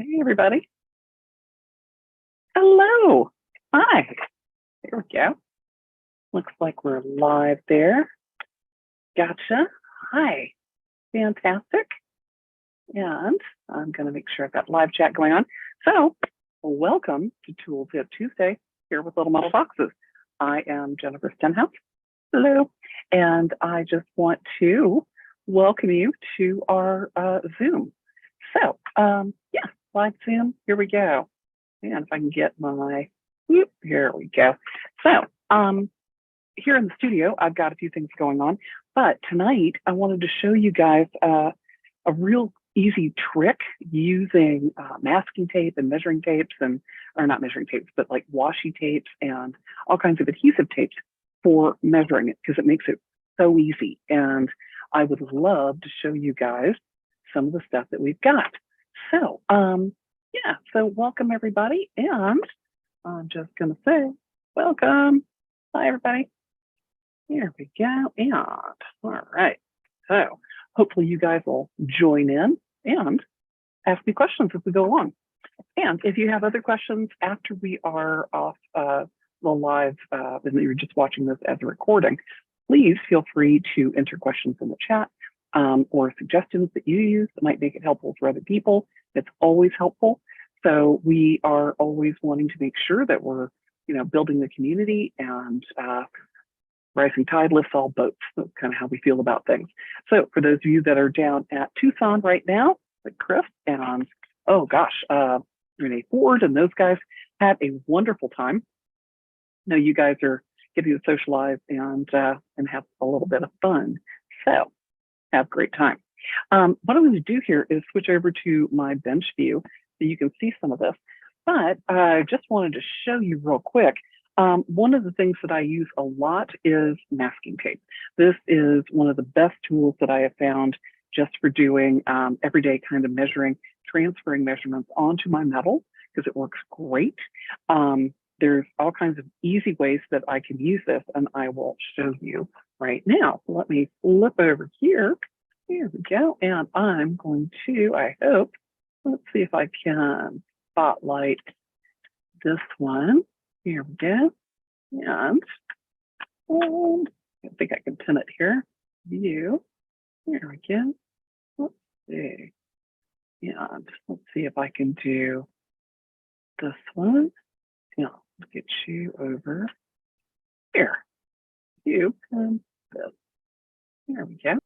Hey, everybody. Hello. Hi. There we go. Looks like we're live there. Gotcha. Hi. Fantastic. And I'm going to make sure I've got live chat going on. So, welcome to Tool Tip Tuesday here with Little Metal Boxes. I am Jennifer Stenhouse. Hello. And I just want to welcome you to our Zoom. So, yeah, live Zoom. Here we go. And if I can get my, here we go. So here in the studio, I've got a few things going on, but tonight I wanted to show you guys a real easy trick using masking tape and measuring tapes or not measuring tapes, but like washi tapes and all kinds of adhesive tapes for measuring it because it makes it so easy. And I would love to show you guys some of the stuff that we've got. So, yeah, so welcome everybody, and I'm just gonna say welcome. Hi everybody. Here we go, and all right. So hopefully you guys will join in and ask me questions as we go along. And if you have other questions after we are off the live, and you're just watching this as a recording, please feel free to enter questions in the chat or suggestions that you use that might make it helpful for other people. It's always helpful. So we are always wanting to make sure that we're, building the community, and rising tide lifts all boats. That's kind of how we feel about things. So for those of you that are down at Tucson right now, like Chris and Renee Ford and those guys had a wonderful time. Now you guys are getting to socialize and have a little bit of fun. So have a great time. What I'm going to do here is switch over to my bench view so you can see some of this. But I just wanted to show you real quick. One of the things that I use a lot is masking tape. This is one of the best tools that I have found just for doing everyday kind of measuring, transferring measurements onto my metal because it works great. There's all kinds of easy ways that I can use this, and I will show you right now. Let me flip over here. Here we go. And I'm going to, I hope, let's see if I can spotlight this one. Here we go. And I think I can pin it here. View. Here we go. Let's see. And let's see if I can do this one. Yeah, let's get you over here. You and this. There we go.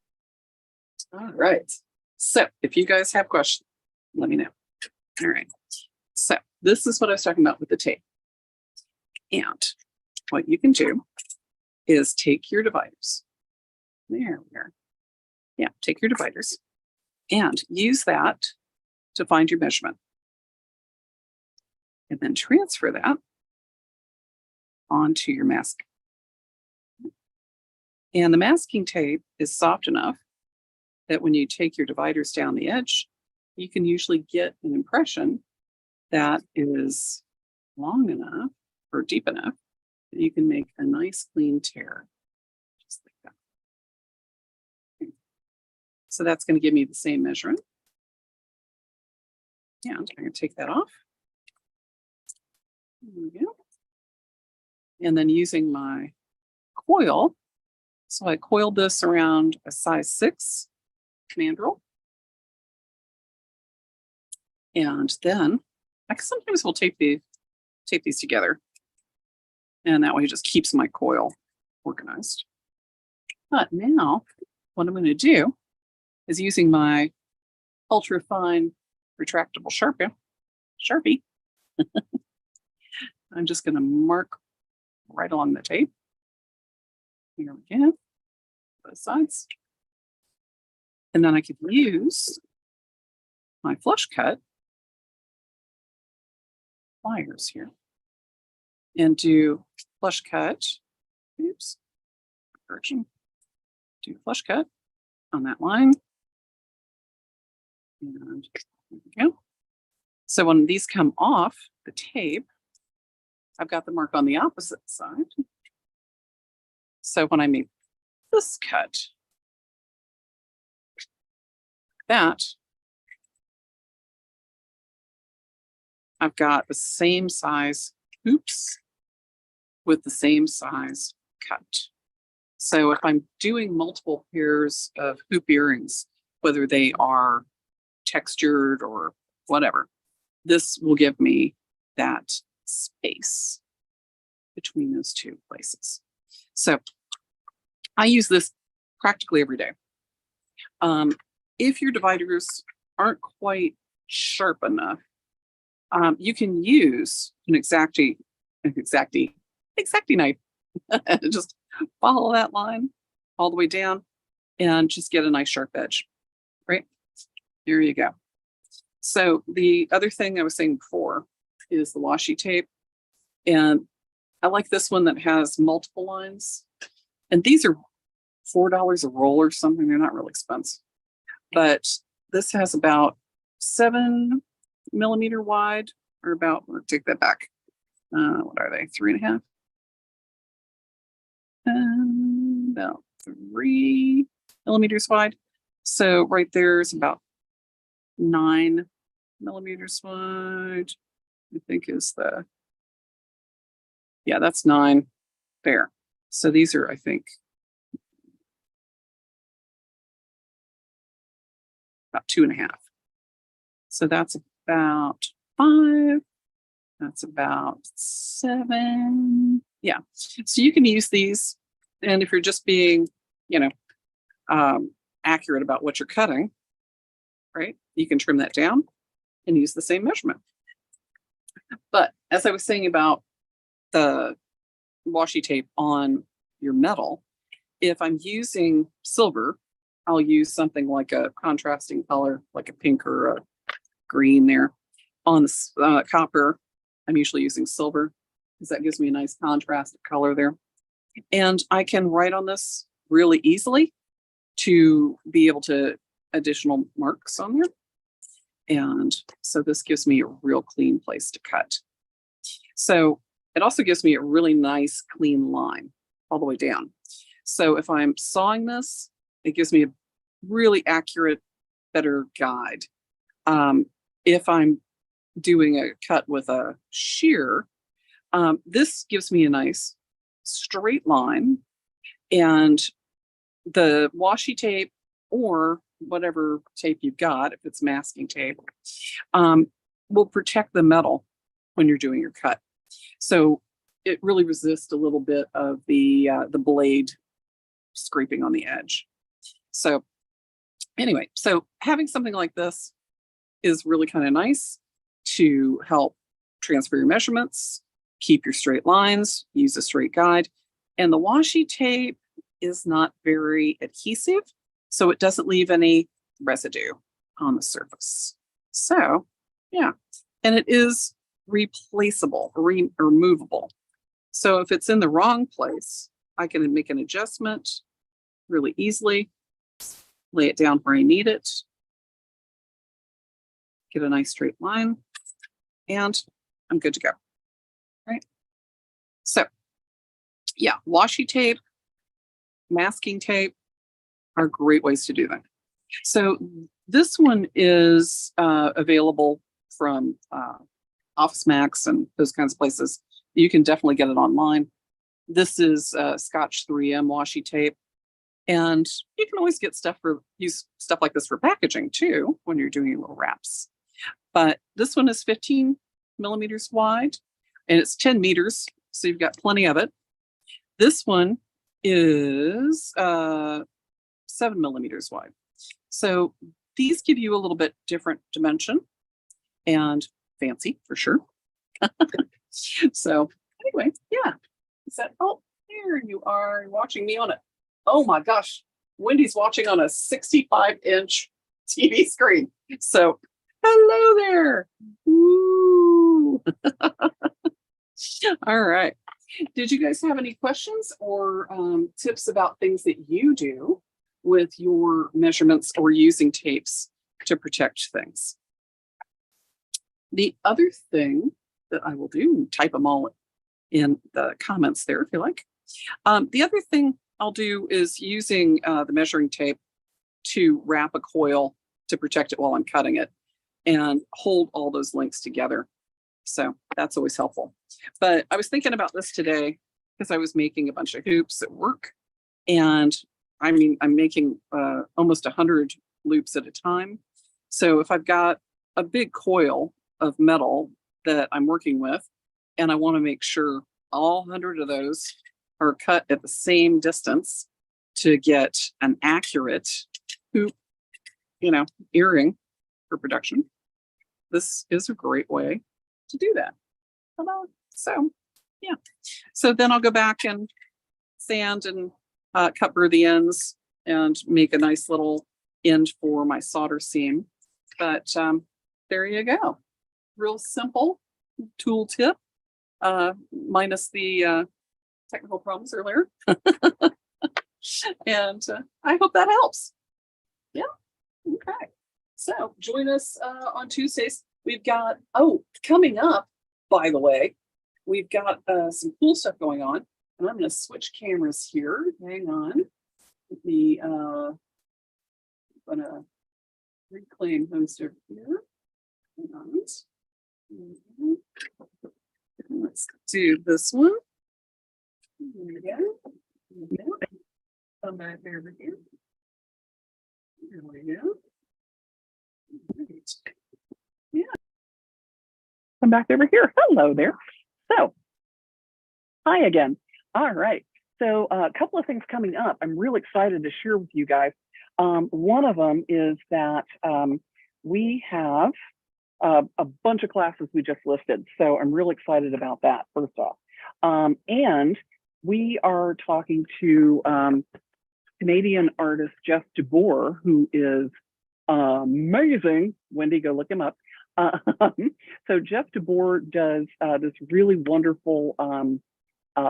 All right. So if you guys have questions, let me know. All right. So this is what I was talking about with the tape. And what you can do is take your dividers. There we are. Yeah, take your dividers and use that to find your measurement. And then transfer that onto your mask. And the masking tape is soft enough that when you take your dividers down the edge, you can usually get an impression that is long enough or deep enough that you can make a nice clean tear. Just like that. Okay. So that's going to give me the same measurement. And I'm going to take that off. There we go. And then using my coil, so I coiled this around a size 6 mandrel. And then I sometimes will tape these together. And that way it just keeps my coil organized. But now what I'm going to do is using my ultra fine retractable Sharpie, I'm just going to mark right along the tape. Here we go, both sides. And then I could use my flush cut pliers here and do flush cut. Oops, version. Do flush cut on that line. And there we go. So when these come off the tape, I've got the mark on the opposite side. So when I make this cut, that I've got the same size hoops with the same size cut. So if I'm doing multiple pairs of hoop earrings, whether they are textured or whatever, this will give me that space between those two places. So I use this practically every day. If your dividers aren't quite sharp enough, you can use an exacting knife. Just follow that line all the way down and just get a nice sharp edge. Right? There you go. So the other thing I was saying before is the washi tape. And I like this one that has multiple lines. And these are $4 a roll or something. They're not really expensive. But this has about 7 millimeter wide, or about, let's take that back. What are they? 3.5? About 3 millimeters wide. So right there is about 9 millimeters wide. I think is that's 9 there. So these are, I think, about 2.5. So that's about 5. That's about 7. Yeah. So you can use these. And if you're just being, accurate about what you're cutting, right, you can trim that down and use the same measurement. But as I was saying about the washi tape on your metal, if I'm using silver, I'll use something like a contrasting color, like a pink or a green there. On the copper, I'm usually using silver because that gives me a nice contrast of color there. And I can write on this really easily to be able to additional marks on there. And so this gives me a real clean place to cut. So it also gives me a really nice clean line all the way down. So if I'm sawing this, it gives me a really accurate, better guide. If I'm doing a cut with a shear, this gives me a nice straight line, and the washi tape or whatever tape you've got, if it's masking tape, will protect the metal when you're doing your cut. So it really resists a little bit of the blade scraping on the edge. So anyway, so having something like this is really kind of nice to help transfer your measurements, keep your straight lines, use a straight guide. And the washi tape is not very adhesive, so it doesn't leave any residue on the surface. So yeah, and it is replaceable, removable. So if it's in the wrong place, I can make an adjustment really easily, lay it down where I need it, get a nice straight line, and I'm good to go, right? So yeah, washi tape, masking tape are great ways to do that. So this one is available from Office Max and those kinds of places. You can definitely get it online. This is Scotch 3M washi tape. And you can always get use stuff like this for packaging too, when you're doing your little wraps. But this one is 15 millimeters wide and it's 10 meters. So you've got plenty of it. This one is 7 millimeters wide. So these give you a little bit different dimension and fancy for sure. So anyway, yeah. Oh, there you are watching me on it. Oh my gosh, Wendy's watching on a 65-inch TV screen. So hello there. Woo. All right. Did you guys have any questions or tips about things that you do with your measurements or using tapes to protect things? The other thing that I will do, type them all in the comments there if you like. The other thing I'll do is using the measuring tape to wrap a coil to protect it while I'm cutting it and hold all those links together. So that's always helpful. But I was thinking about this today because I was making a bunch of hoops at work. And I mean, I'm making almost 100 loops at a time. So if I've got a big coil of metal that I'm working with, and I want to make sure all 100 of those are cut at the same distance to get an accurate hoop, earring for production, this is a great way to do that. So, yeah. So then I'll go back and sand and cut burr the ends and make a nice little end for my solder seam. But there you go. Real simple tool tip, minus the technical problems earlier. And I hope that helps. Yeah. Okay. So join us on Tuesdays. We've got, coming up, by the way, we've got some cool stuff going on. And I'm going to switch cameras here. Hang on. Let me, I'm going to reclaim host over here. Hang on. Let's do this one. There we go. Come back over here. There we go. Right. Yeah. Come back over here. Hello there. So, hi again. All right. So a couple of things coming up. I'm really excited to share with you guys. One of them is that we have a bunch of classes we just listed. So I'm really excited about that, first off. And we are talking to Canadian artist Jeff DeBoer, who is amazing. Wendy, go look him up. So Jeff DeBoer does this really wonderful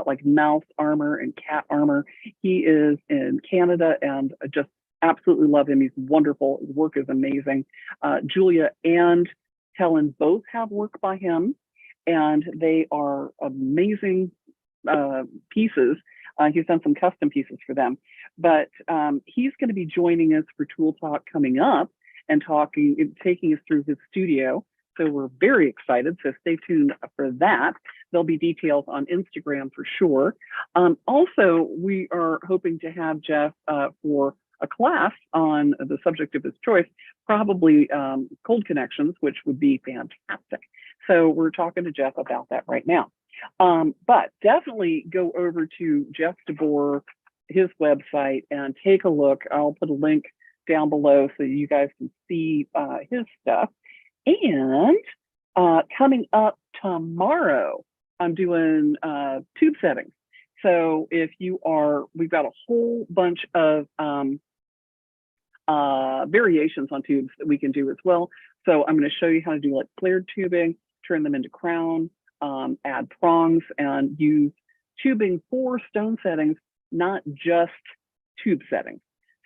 like mouse armor and cat armor. He is in Canada and just absolutely love him. He's wonderful. His work is amazing. Julia and Helen both have work by him, and they are amazing pieces. He's done some custom pieces for them, but he's going to be joining us for Tool Talk coming up and taking us through his studio. So we're very excited. So stay tuned for that. There'll be details on Instagram for sure. Also, we are hoping to have Jeff for a class on the subject of his choice, probably cold connections, which would be fantastic. So we're talking to Jeff about that right now. But definitely go over to Jeff DeBoer, his website, and take a look. I'll put a link down below so you guys can see his stuff. And coming up tomorrow, I'm doing tube settings. So if you are, we've got a whole bunch of variations on tubes that we can do as well. So I'm going to show you how to do like flared tubing, turn them into crown, add prongs, and use tubing for stone settings, not just tube settings.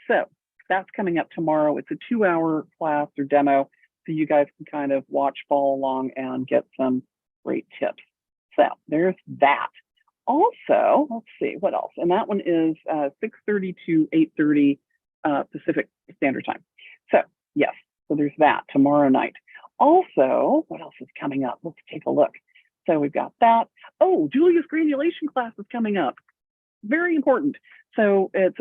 So that's coming up tomorrow. It's a 2-hour class or demo, so you guys can kind of watch, follow along, and get some great tips. So there's that. Also, let's see what else. And that one is 6:30 to 8:30 Pacific Standard Time. So yes, so there's that tomorrow night. Also, what else is coming up? Let's take a look. So we've got that. Oh, Julia's granulation class is coming up. Very important. So it's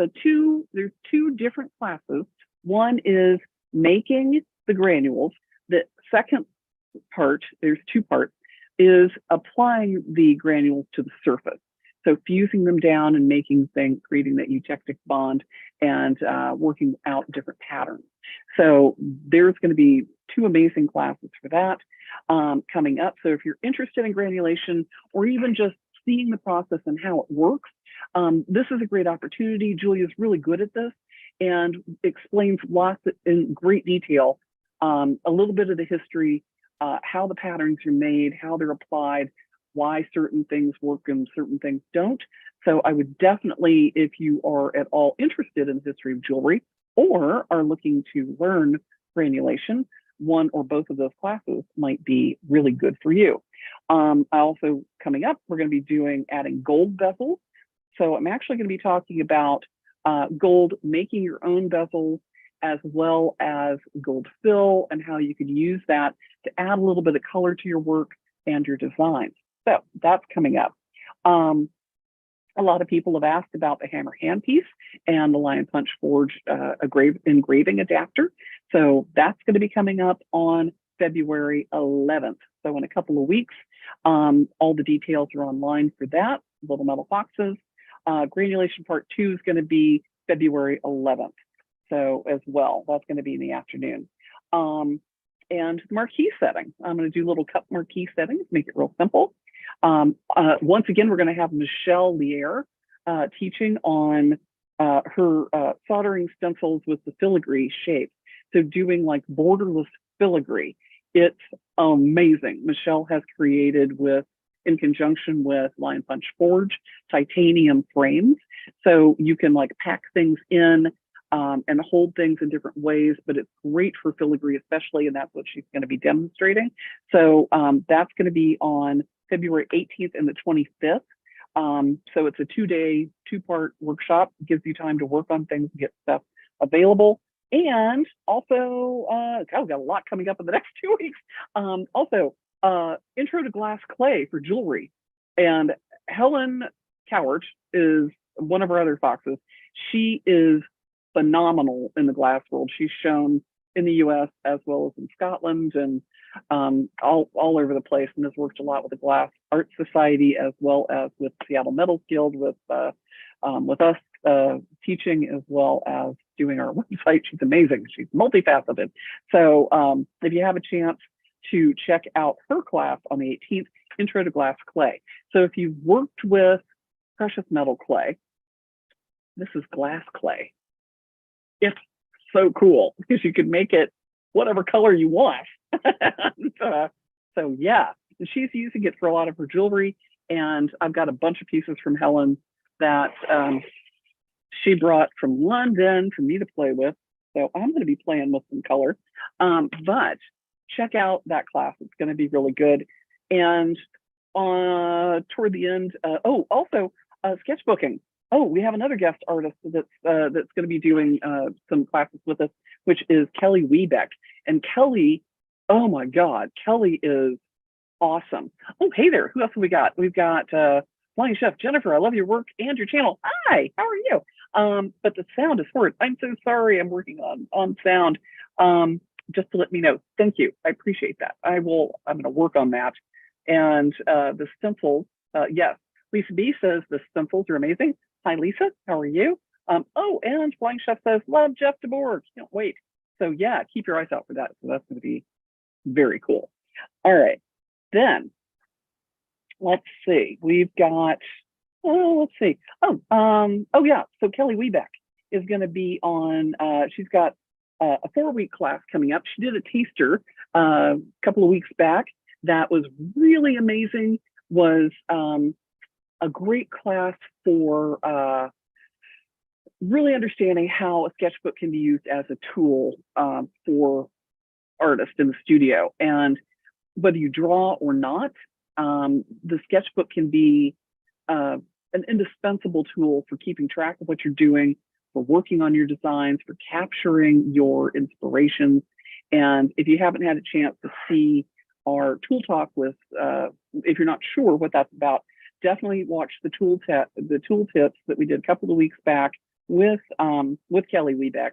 there's two different classes. One is making the granules. The second part, there's two parts, is applying the granules to the surface. So fusing them down and making things, creating that eutectic bond and working out different patterns. So there's going to be 2 amazing classes for that coming up. So if you're interested in granulation or even just seeing the process and how it works, this is a great opportunity. Julia's really good at this and explains lots in great detail, a little bit of the history, how the patterns are made, how they're applied, why certain things work and certain things don't. So I would definitely, if you are at all interested in the history of jewelry or are looking to learn granulation, one or both of those classes might be really good for you. Also coming up, we're going to be adding gold bezels. So I'm actually going to be talking about gold, making your own bezels, as well as gold fill and how you could use that to add a little bit of color to your work and your designs. So that's coming up. A lot of people have asked about the hammer handpiece and the Lion Punch Forge engraving adapter. So that's going to be coming up on February 11th. So in a couple of weeks, all the details are online for that. Little Metal Foxes. Granulation Part 2 is going to be February 11th. So as well, that's going to be in the afternoon. And marquee setting. I'm going to do little cup marquee settings, make it real simple. Once again, we're going to have Michelle Lier teaching on her soldering stencils with the filigree shape. So doing like borderless filigree. It's amazing. Michelle has created in conjunction with Lion Punch Forge, titanium frames. So you can like pack things in and hold things in different ways, but it's great for filigree especially, and that's what she's going to be demonstrating. So that's going to be on February 18th and the 25th. So it's a 2-day, 2-part workshop. It gives you time to work on things and get stuff available. And also, we've got a lot coming up in the next 2 weeks. Also, Intro to Glass Clay for jewelry. And Helen Cowart is one of our other foxes. She is phenomenal in the glass world. She's shown in the US as well as in Scotland and all over the place, and has worked a lot with the Glass Art Society as well as with Seattle Metals Guild, with us teaching as well as doing our website. She's amazing. She's multifaceted. So if you have a chance to check out her class on the 18th, Intro to Glass Clay. So if you've worked with precious metal clay, this is glass clay. It's so cool because you can make it whatever color you want. So yeah, and she's using it for a lot of her jewelry. And I've got a bunch of pieces from Helen that she brought from London for me to play with. So I'm going to be playing with some color. But check out that class. It's going to be really good. And toward the end, also sketchbooking. Oh, we have another guest artist that's going to be doing some classes with us, which is Kelly Wiebeck. And Kelly, oh my God, Kelly is awesome. Oh, hey there. Who else have we got? We've got Flying Chef Jennifer. I love your work and your channel. Hi, how are you? But the sound is horrid. I'm so sorry. I'm working on sound. Just to let me know. Thank you. I appreciate that. I'm going to work on that. And the stencils, yes. Lisa B says the stencils are amazing. Hi, Lisa. How are you? And Flying Chef says, love Jeff DeBoer. Can't wait. So yeah, keep your eyes out for that. So that's going to be very cool. All right. Then let's see. We've got, let's see. Yeah. So Kelly Wiebeck is going to be on, she's got a 4-week class coming up. She did a taster a couple of weeks back. That was really amazing. Was a great class for really understanding how a sketchbook can be used as a tool for artists in the studio. And whether you draw or not, the sketchbook can be an indispensable tool for keeping track of what you're doing, for working on your designs, for capturing your inspirations. And if you haven't had a chance to see our tool talk with, if you're not sure what that's about, definitely watch the tool tips that we did a couple of weeks back with Kelly Wiebeck,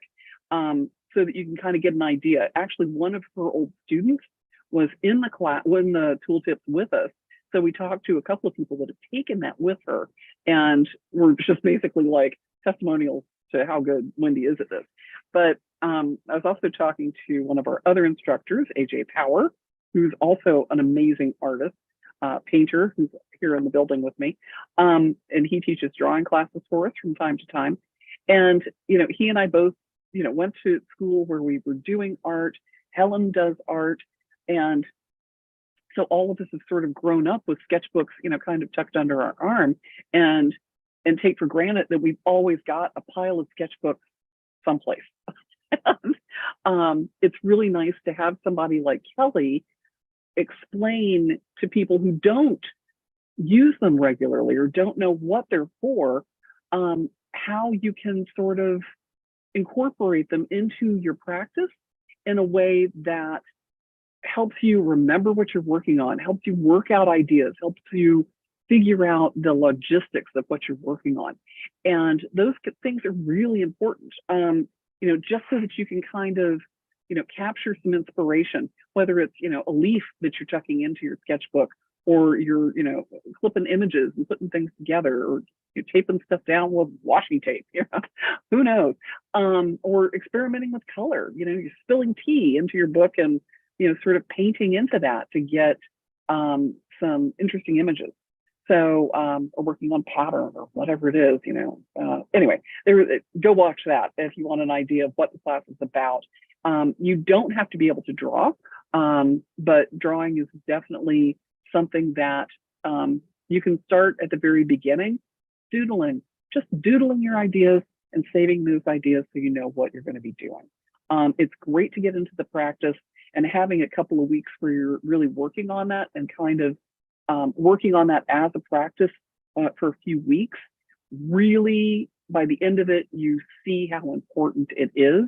so that you can kind of get an idea. Actually, one of her old students was in the class, when the tool tips with us. So we talked to a couple of people that have taken that with her, and we're just basically like testimonials to how good Wendy is at this. But I was also talking to one of our other instructors, AJ Power, who's also an amazing artist, painter, who's here in the building with me. And he teaches drawing classes for us from time to time. And, he and I both, went to school where we were doing art. Helen does art. And so all of us have sort of grown up with sketchbooks, kind of tucked under our arm, and take for granted that we've always got a pile of sketchbooks someplace. It's really nice to have somebody like Kelly explain to people who don't use them regularly or don't know what they're for, how you can sort of incorporate them into your practice in a way that helps you remember what you're working on, helps you work out ideas, helps you figure out the logistics of what you're working on. And those things are really important, just so that you can kind of, capture some inspiration, whether it's, a leaf that you're tucking into your sketchbook, or you're, clipping images and putting things together, or you're taping stuff down with washi tape, who knows? Or experimenting with color, you're spilling tea into your book and, sort of painting into that to get some interesting images. So, or working on pattern or whatever it is, anyway, go watch that if you want an idea of what the class is about. You don't have to be able to draw, but drawing is definitely something that you can start at the very beginning, just doodling your ideas and saving those ideas so you know what you're going to be doing. It's great to get into the practice, and having a couple of weeks where you're really working on that and kind of working on that as a practice for a few weeks. Really, by the end of it, you see how important it is.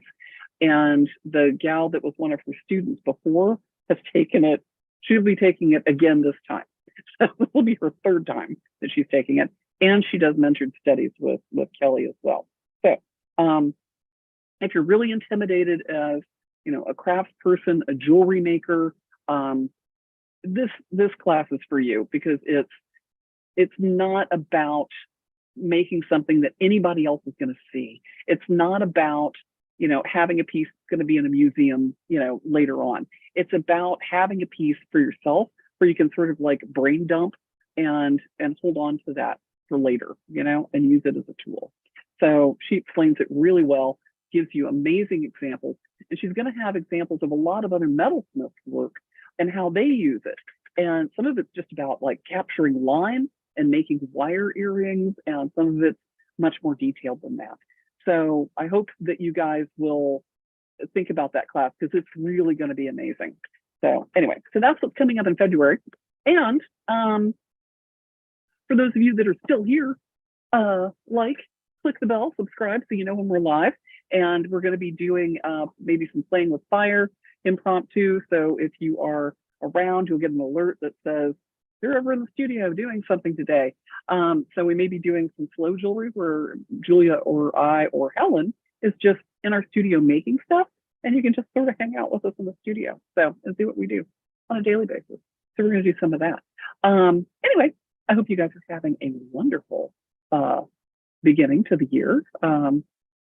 And the gal that was one of her students before has taken it. She'll be taking it again this time. So this will be her third time that she's taking it. And she does mentored studies with Kelly as well. So if you're really intimidated as, a crafts person, a jewelry maker, this class is for you, because it's not about making something that anybody else is going to see. It's not about, having a piece that's going to be in a museum, later on. It's about having a piece for yourself where you can sort of like brain dump and hold on to that for later, and use it as a tool. So she explains it really well, gives you amazing examples, and she's going to have examples of a lot of other metalsmiths' work and how they use it. And some of it's just about like capturing line and making wire earrings, and some of it's much more detailed than that. So I hope that you guys will think about that class, because it's really going to be amazing. So anyway, so that's what's coming up in February. And for those of you that are still here, click the bell, subscribe so you know when we're live. And we're going to be doing maybe some playing with fire impromptu. So if you are around, you'll get an alert that says you're over in the studio doing something today. So we may be doing some slow jewelry where Julia or I or Helen is just in our studio making stuff, and you can just sort of hang out with us in the studio. So and do what we do on a daily basis. So we're going to do some of that. Anyway, I hope you guys are having a wonderful beginning to the year.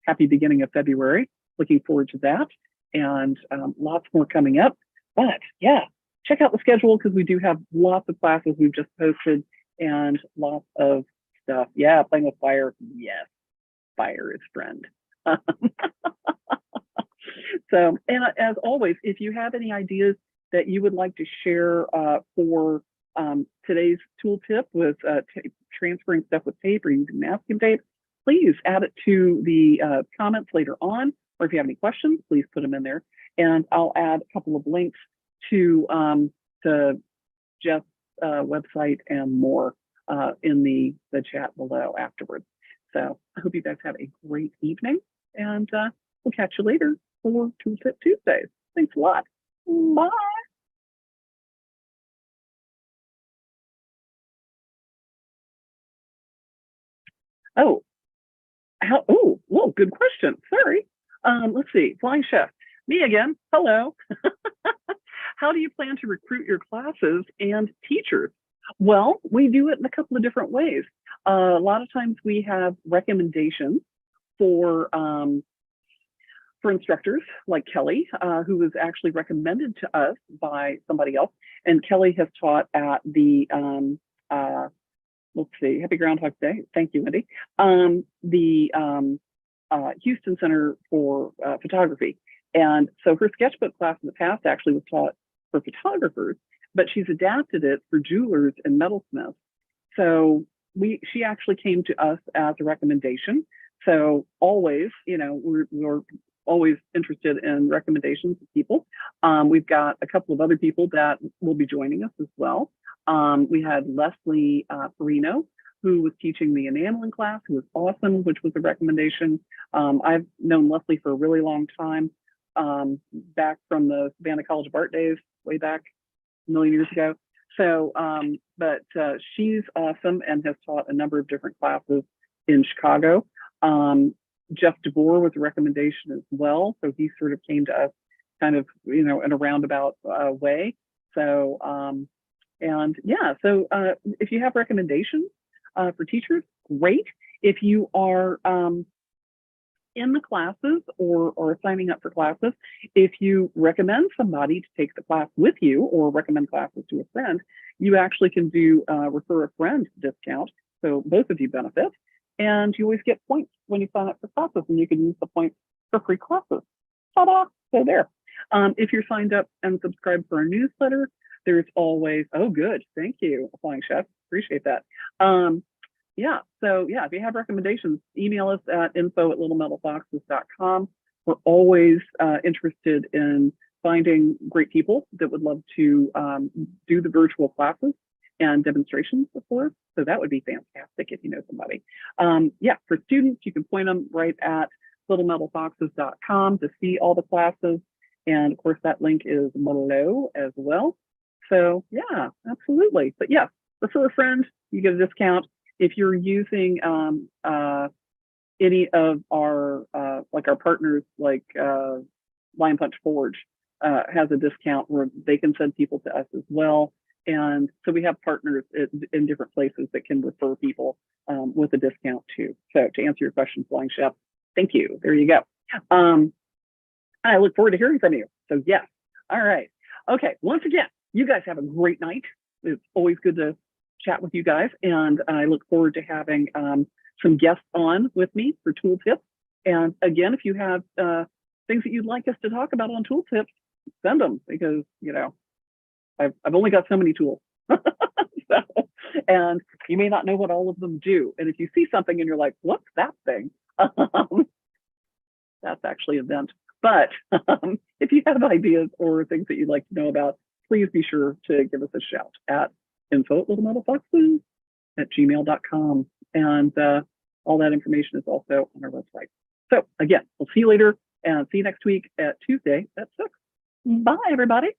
Happy beginning of February. Looking forward to that, and lots more coming up. But yeah, check out the schedule, because we do have lots of classes we've just posted and lots of stuff. Yeah, playing with fire. Yes, fire is friend. So, and as always, if you have any ideas that you would like to share for today's tool tip with transferring stuff with tape or using masking tape, please add it to the comments later on. Or if you have any questions, please put them in there. And I'll add a couple of links to Jeff's website and more in the chat below afterwards. So I hope you guys have a great evening, and we'll catch you later for Tool Tip Tuesdays. Thanks a lot. Bye. Oh, whoa, good question. Sorry. Let's see. Flying Chef. Me again. Hello. How do you plan to recruit your classes and teachers? Well, we do it in a couple of different ways. A lot of times we have recommendations for instructors like Kelly, who was actually recommended to us by somebody else. And Kelly has taught at the, let's see, Happy Groundhog Day. Thank you, Wendy. The Houston Center for Photography. And so her sketchbook class in the past actually was taught for photographers, but she's adapted it for jewelers and metalsmiths. So she actually came to us as a recommendation. So always, we're always interested in recommendations of people. We've got a couple of other people that will be joining us as well. We had Leslie Perino, who was teaching the enameling class, who was awesome, which was a recommendation. I've known Leslie for a really long time. back from the Savannah College of Art days, way back a million years ago. So, but she's awesome and has taught a number of different classes in Chicago. Jeff DeBoer was a recommendation as well. So he sort of came to us kind of, in a roundabout way. So, and yeah, so if you have recommendations for teachers, great. If you are in the classes or signing up for classes, if you recommend somebody to take the class with you or recommend classes to a friend, you actually can do refer a friend discount. So both of you benefit. And you always get points when you sign up for classes, and you can use the points for free classes. Ta-da! So there. If you're signed up and subscribed for our newsletter, there's always, oh, good. Thank you, Flying Chef. Appreciate that. Yeah, so yeah, if you have recommendations, email us at info@littlemetalfoxes.com. We're always interested in finding great people that would love to do the virtual classes and demonstrations for us. So that would be fantastic if you know somebody. Yeah, for students, you can point them right at littlemetalfoxes.com to see all the classes. And of course, that link is below as well. So yeah, absolutely. But yeah, refer a friend, you get a discount. If you're using any of our like our partners, like Lion Punch Forge has a discount where they can send people to us as well. And so we have partners in different places that can refer people with a discount too. So to answer your question, Flying Chef, thank you. There you go. I look forward to hearing from you. So yes. All right. Okay. Once again, you guys have a great night. It's always good to chat with you guys. And I look forward to having some guests on with me for tool tips. And again, if you have things that you'd like us to talk about on tool tips, send them, because, I've only got so many tools. So, and you may not know what all of them do. And if you see something and you're like, what's that thing? That's actually a vent. But if you have ideas or things that you'd like to know about, please be sure to give us a shout at info@littlemetalfoxes@gmail.com. And all that information is also on our website. So again, we'll see you later and see you next week at Tuesday at 6. Bye, everybody.